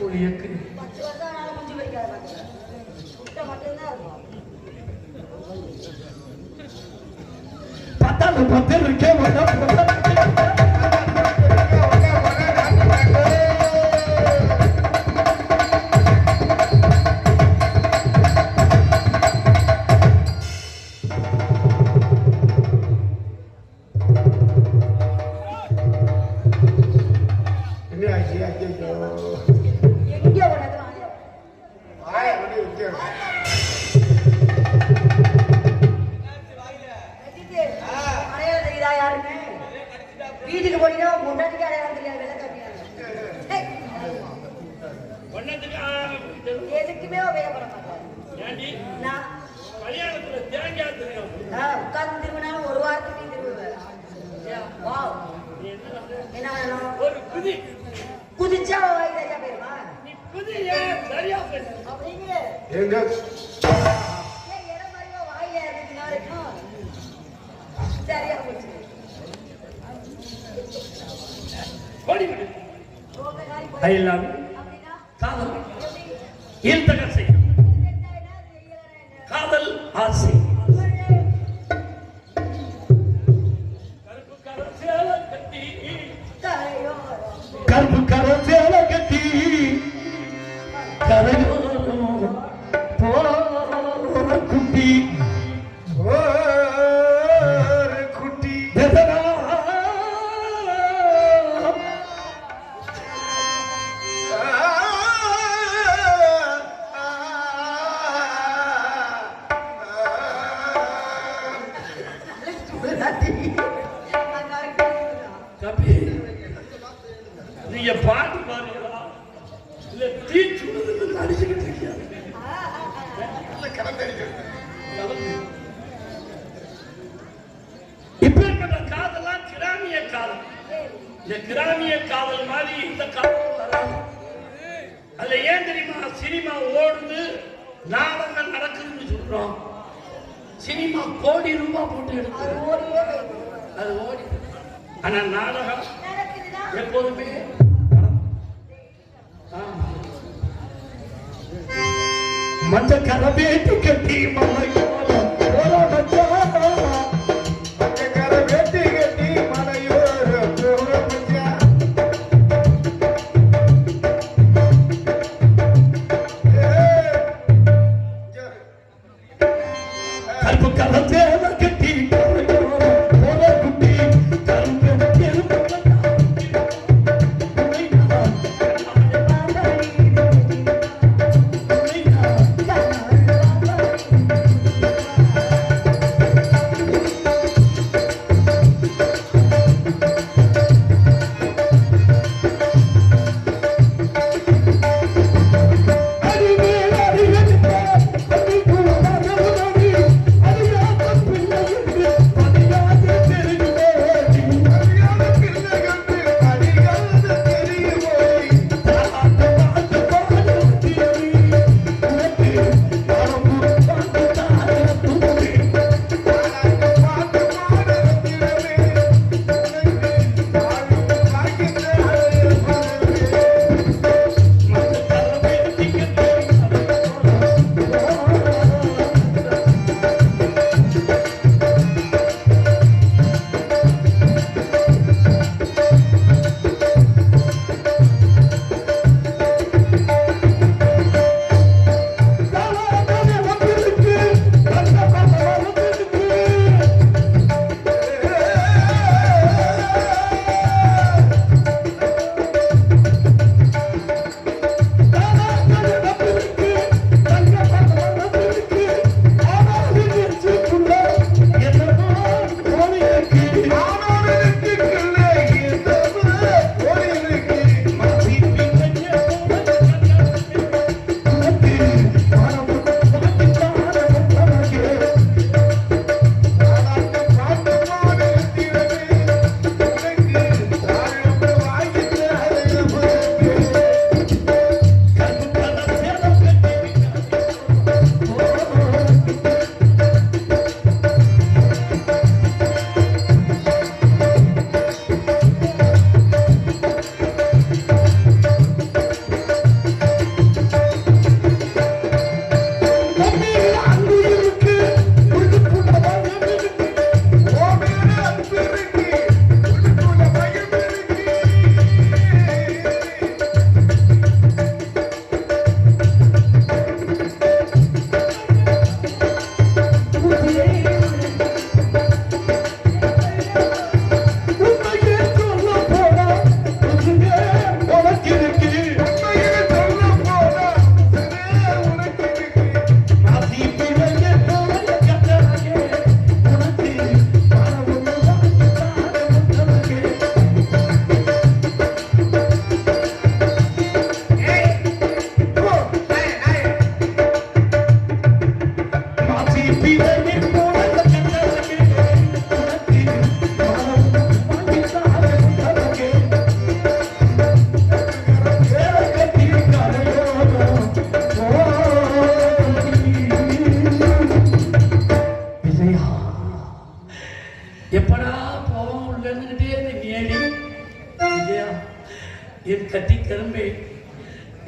ஒரு எக்கு 10 வருஷம் ஆனாலும் குஞ்சு வைக்காத முட்டை மட்டும்தான் இருக்கும். பத்தாண்டு 10 இருக்கே வீட்டுக்கு போனீங்கன்னா முன்னாடிக்கு அடையாளம் தெரியாது வெள்ள காட்டினாங்க எதுக்குமே உபயோகப்பட மாட்டாங்க. உட்கார்ந்து திரும்பினாலும் ஒரு வாரத்துக்கு திரும்புவேன். என்ன வேணும்? குதிச்சா சரியா போயிருமா? அப்படிங்க இடம் மாதிரியோ வாயில இறங்கினா இருக்கும் சரியா போச்சு. I love you. காதல் ஈர்த்தகர் செய்யும் காதல் ஆசை கருப்பு கரை சேல கட்டி கரையோரம் போற குட்டி நீங்க பாட்டு பாருங்களா இல்ல தீச்சு அடிச்சுக்கிட்டு இருக்கீங்க. இப்பேற்பட்ட காதலாம் கிராமிய காதல். இந்த கிராமிய காதல் மாதிரி இந்த காதல் வராது. அதுல ஏன் தெரியுமா? சினிமா ஓடுது, நாடகம் நடக்குதுன்னு சொல்றோம். சினிமா கோடி ரூபாய் போட்டு எடுத்து அது ஓடி. ஆனா நாடகம் எப்போதுமே மஞ்ச கரவேட்டி கட்டி மலையோரம் மஞ்ச கரவேட்டி கட்டி மலையோரம் கருப்பு கலந்தேல கட்டி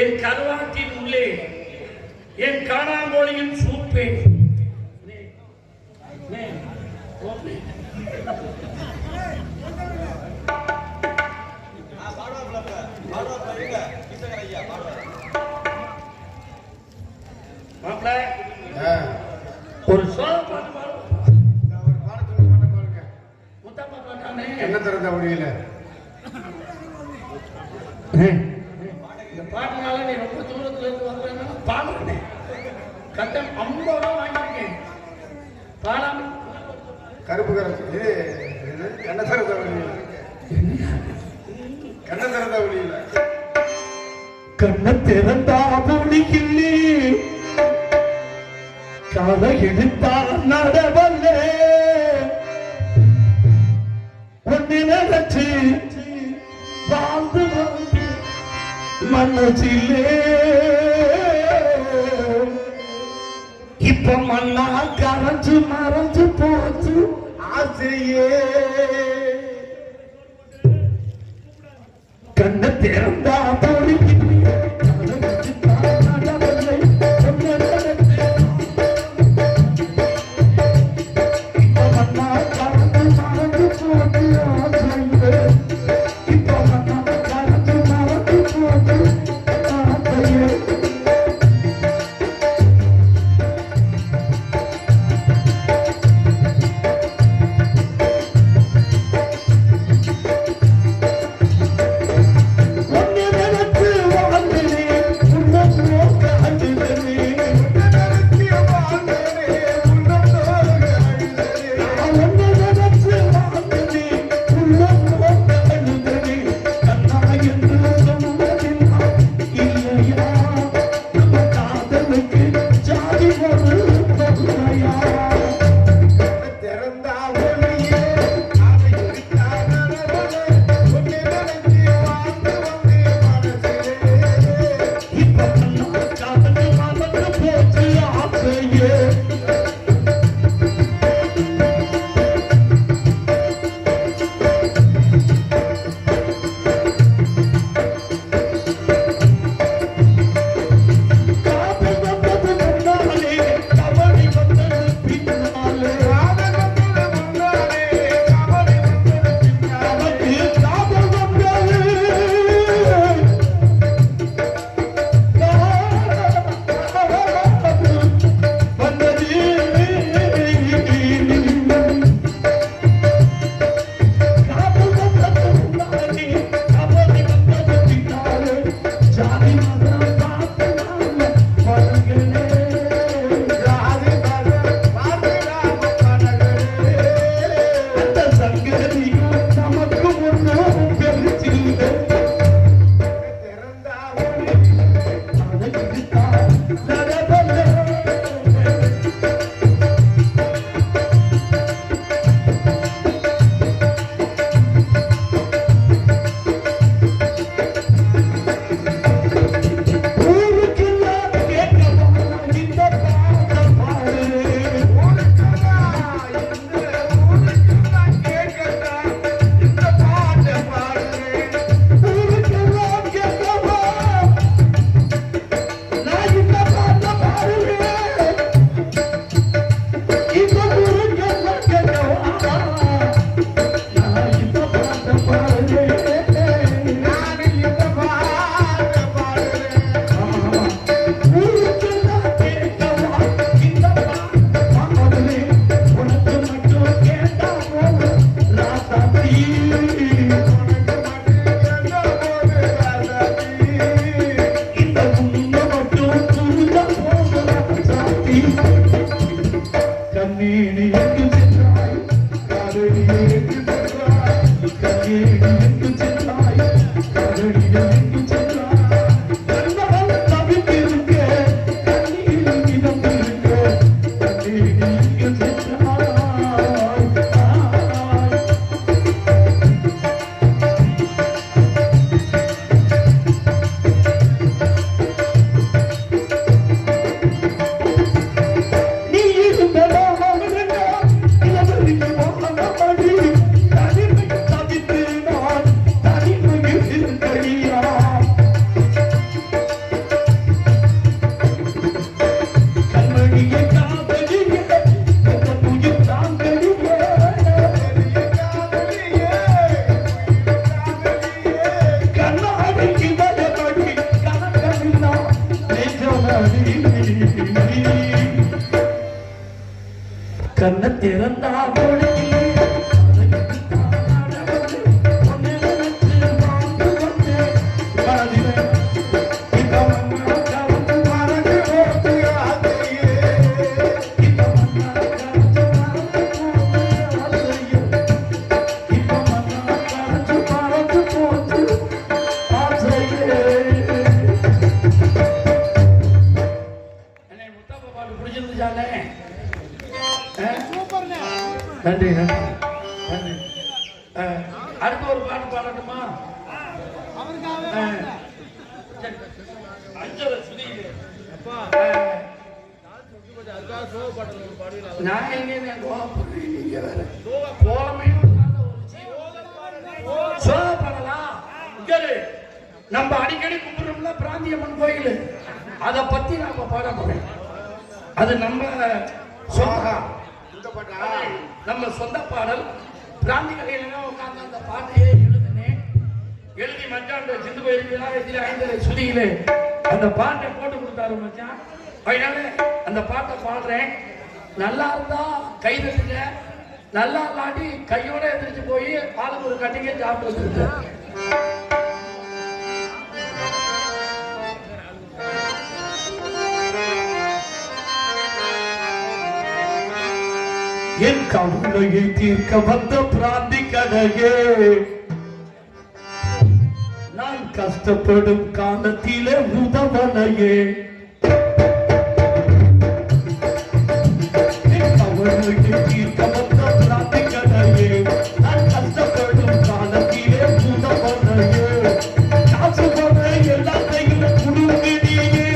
என் கருவாட்டின் உள்ளே என் காணாங்கோழியின் சூப்பே ஒரு சோழ பாட்டு என்ன திறந்த வழியில இந்த பாட்டுனால நீ ரொம்ப தூரத்துல இருந்து வர்றேன்னா பாடுறேன் கட்டம் 50 ரூபா வாங்கியிருக்கேன் பாடாம கருப்பு கரைச்சி என்ன திறந்த வழியில கண்ண திறந்த வழியில கண்ண திறந்தா முடியில்லே காலை எடுத்தா நடவல்ல ஒன்னு நினைச்சு வாழ்ந்து வாழ்ந்து மனசிலே இப்ப மண்ணா கரைஞ்சு மறைஞ்சு போச்சு ஆசையே கண்ண திறந்தா முடியில்லே காலை எடுத்தா நடவல்லை ஒன்னு நினைச்சு கண்ண திறந்தா பொழுது நன்றி நன்றி நன்றி. அடுத்த ஒரு பாட்டு பாடட்டுமா? நான் எங்க நம்ம அடிக்கடி கும்பிடுறோம்ல பிராந்தியம்மன் கோயில், அதை பத்தி நாம பாட போறோம். அது நம்ம நம்ம சொந்த பாடல். பிராந்தி கடையில உட்கார்ந்து அந்த பாட்டையே எழுதினேன். எழுதி மச்சான் சிந்து கோயிலுக்கு 5 சுதியிலே அந்த பாட்டை போட்டு கொடுத்தாரு மச்சான். அதனால அந்த பாட்டை பாடுறேன். நல்லா இருந்தா கை தட்டுங்க, நல்லா இல்லாட்டி கையோட எதிர்த்து போய் ஆளுக்கு ஒரு கட்டிங்க சாப்பிட்டு வச்சிருக்கேன். என் கவலையை தீர்க்க வந்த பிராந்தி கடையே, நான் கஷ்டப்படும் காலத்திலே உதவலையே. என் கவலையை தீர்க்க வந்த பிராந்தி கடையே, நான் கஷ்டப்படும் காலத்திலே உதவலையே. காசு வர எல்லாத்தையும் குடும்பிடியே,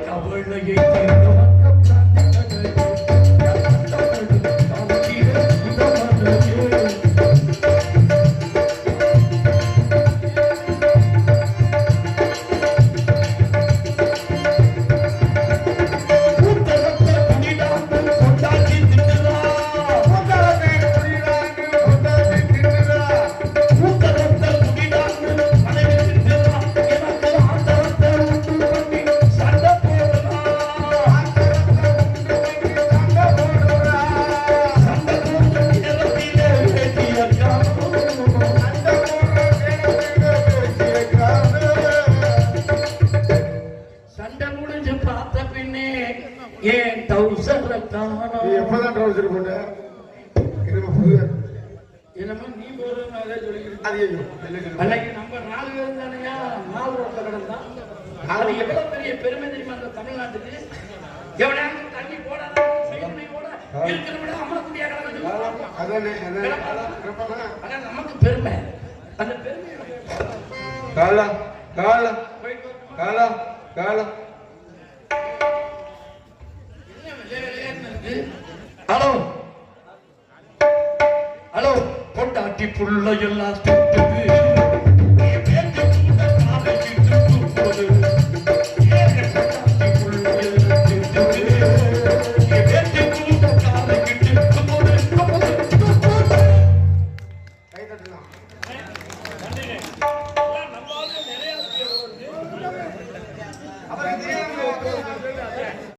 கவலையை தீர்க்க வந்த பிராந்தி கடையே, ஏன் டவுசர் காணோம்? எப்பதான் ட்ரௌசர் போட்ட? என்னமா நீ போடுற அதே சொல்லிக்கிட்டு அது ஐயோ அன்னைக்கு நம்ம 4 பேரும் தானையா 4 ரோட்ல கிடந்தான். அது எவ்வளவு பெரிய பெருமை தெரியுமா அந்த தமிழ்நாட்டுக்கு. எவனையாவது தண்ணி போடாத செய்தியோட இருக்கிற விட அமலக்குடியா கிடக்குது. அதானே ஆனா நமக்கு பெருமை. அந்த பெருமை காலா காலா காலா காலா. ஹலோ ஹலோ பொண்டாட்டி புள்ள எல்லாம்